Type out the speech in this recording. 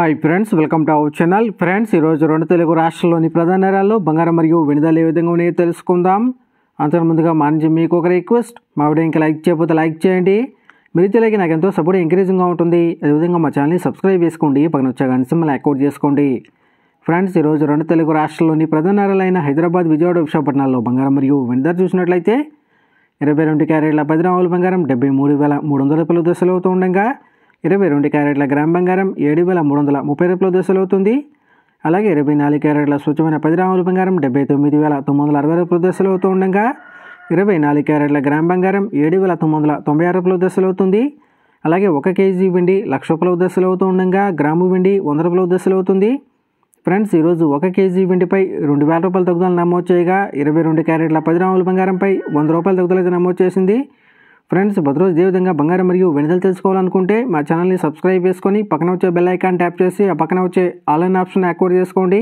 Hi friends, welcome to our channel. Friends, ఈరోజు రెండు తెలుగు రాష్ట్రాల్లోని ప్రధాన నగరాల్లో బంగారం మరియు వెండి ధరలు ఏ విధంగా ఉన్నాయో తెలుసుకుందాం. అంతకు ముందుగా మా నుంచి మీకు ఒక రిక్వెస్ట్, మా వీడియో ఇంకా లైక్ చేయకపోతే లైక్ చేయండి. మీరు తెలియక నాకు ఎంతో సపోర్ట్ ఎంకరేజింగ్గా ఉంటుంది. అదేవిధంగా మా ఛానల్ని సబ్స్క్రైబ్ చేసుకోండి, పక్కన వచ్చే గంట సింబల్ యాక్టివేట్ చేసుకోండి. ఫ్రెండ్స్, ఈరోజు రెండు తెలుగు రాష్ట్రాల్లోని ప్రధాన నగరాలైన హైదరాబాద్, విజయవాడ, విశాఖపట్నాల్లో బంగారం మరియు వెండి ధర చూసినట్లయితే 22 క్యారెట్ల 10 గ్రాముల బంగారం 73,300 రూపాయల దశలు అవుతూ ఉండగా 22 క్యారెట్ల గ్రామ్ బంగారం 7,330 రూపాయల దశలు అవుతుంది. అలాగే 24 క్యారెట్ల స్వచ్ఛమైన 10 గ్రాముల బంగారం 79,960 రూపాయల దశలు అవుతూ ఉండగా 24 క్యారెట్ల గ్రామ్ బంగారం 7,996 రూపాయల దశలు అవుతుంది. అలాగే 1 కేజీ వెండి 1,00,000 రూపాయల దశలు అవుతూ ఉండగా గ్రాము వెండి 100 రూపాయల దశలు అవుతుంది. ఫ్రెండ్స్, ఈరోజు 1 కేజీ వెండిపై 2,000 రూపాయల తగ్గుదల నమోదు చేయగా 22 క్యారెట్ల 10 గ్రాముల బంగారంపై 100 రూపాయల తగ్గుదల అయితే నమోదు చేసింది. ఫ్రెండ్స్, ప్రతిరోజు ఇదే విధంగా బంగారం మరియు వెండి ధరలు తెలుసుకోవాలనుకుంటే మా ఛానల్ని సబ్స్క్రైబ్ చేసుకొని పక్కన వచ్చే బెల్ ఐకాన్ ట్యాప్ చేసి ఆ పక్కన వచ్చే ఆల్ ఇన్ ఆప్షన్ యాక్టివేట్ చేసుకోండి.